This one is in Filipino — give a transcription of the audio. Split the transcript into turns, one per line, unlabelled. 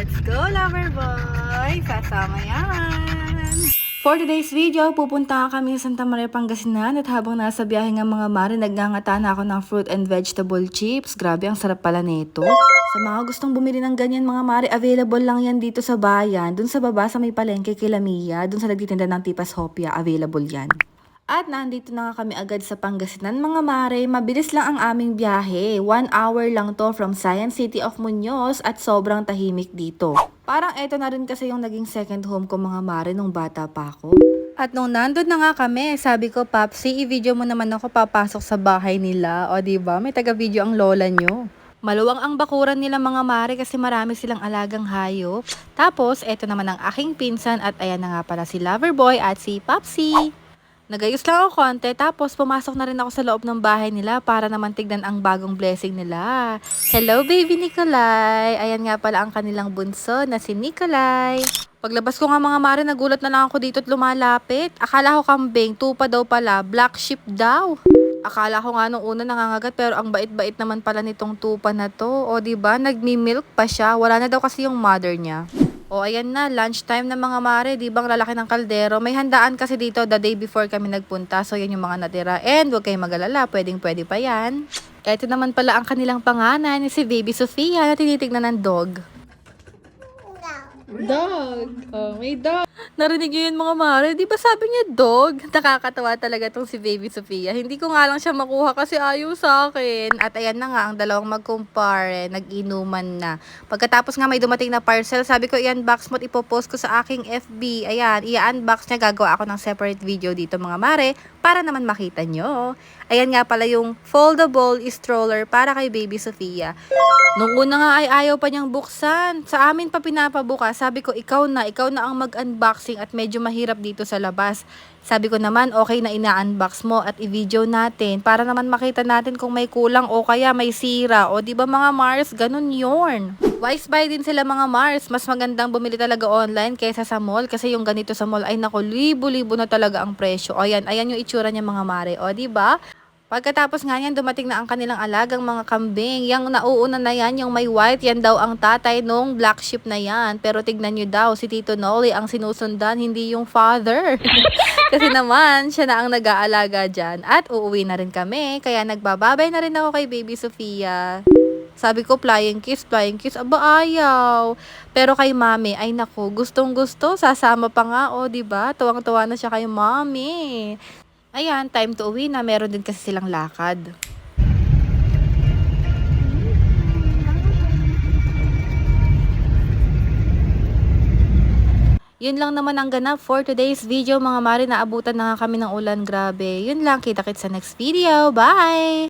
Let's go, lover boy! Sasama yan! For today's video, pupunta kami sa Santa Maria, Pangasinan at habang nasa biyahe ng mga mare, naggangata na ako ng fruit and vegetable chips. Grabe, ang sarap pala nito. Sa mga gustong bumili ng ganyan mga mare, available lang yan dito sa bayan. Dun sa baba sa may palengke kila Mia, dun sa nagtitinda ng Tipas Hopia, available yan. At nandito na nga kami agad sa Pangasinan mga mare. Mabilis lang ang aming biyahe. 1 hour lang to from Science City of Muñoz at sobrang tahimik dito. Parang eto na rin kasi yung naging second home ko mga mare nung bata pa ako. At nung nandun na nga kami, sabi ko, Papsi, i-video mo naman ako papasok sa bahay nila. O diba, may taga-video ang lola nyo. Maluwang ang bakuran nila mga mare kasi marami silang alagang hayop. Tapos, eto naman ang aking pinsan at ayan na nga pala si Loverboy at si Papsi. Nagayos lang ako konti, tapos pumasok na rin ako sa loob ng bahay nila para naman tignan ang bagong blessing nila. Hello, baby Nikolay! Ayan nga pala ang kanilang bunso na si Nikolay. Paglabas ko nga mga mare, nagulat na lang ako dito at lumalapit. Akala ko kambing, tupa daw pala, black sheep daw. Akala ko nga nung una nangangagat pero ang bait-bait naman pala nitong tupa na to. O diba, nagmi-milk pa siya, wala na daw kasi yung mother niya. O ayan na, lunchtime na mga mare, di bang lalaki ng kaldero? May handaan kasi dito the day before kami nagpunta, so yan yung mga natira. And huwag kayong mag-alala, pwede pa yan. Ito naman pala ang kanilang pangalan, si Baby Sofia na tinitignan ng dog. Dog! Oh, may dog! Narinig yun mga mare, di ba sabi niya dog? Nakakatawa talaga tong si Baby Sofia. Hindi ko nga lang siya makuha kasi ayaw sa akin. At ayan na nga, ang dalawang magkumpare, nag-inuman na. Pagkatapos nga may dumating na parcel, sabi ko i-unbox mo at ipopost ko sa aking FB. Ayan, i-unbox niya, gagawa ako ng separate video dito mga mare, para naman makita nyo. Ayan nga pala yung foldable stroller para kay Baby Sofia. Nung una nga ay ayaw pa niyang buksan. Sa amin pa pinapabukas. Sabi ko, ikaw na ang mag-unboxing at medyo mahirap dito sa labas. Sabi ko naman, okay na ina-unbox mo at i-video natin para naman makita natin kung may kulang o kaya may sira. O di ba mga Mars, ganun yorn. Wise buy din sila mga Mars. Mas magandang bumili talaga online kaysa sa mall kasi yung ganito sa mall ay nako, libo-libo na talaga ang presyo. O ayan yung itsura niya mga mare. O di ba? Pagkatapos nga yan, dumating na ang kanilang alagang mga kambing. Yang nauuna na yan, yung may white, yan daw ang tatay nung black sheep na yan. Pero tignan nyo daw, si Tito Noli ang sinusundan, hindi yung father. Kasi naman, siya na ang nag-aalaga dyan. At uuwi na rin kami, kaya nagbababay na rin ako kay Baby Sofia. Sabi ko, flying kiss, aba ayaw. Pero kay mami, ay naku, gustong gusto, sasama pa nga, o diba? Tuwang-tuwa na siya kay mami. Ayan, time to uwi na. Meron din kasi silang lakad. Yun lang naman ang ganap for today's video mga mare. Naabutan na nga kami ng ulan, grabe. Yun lang, kita-kits sa next video. Bye!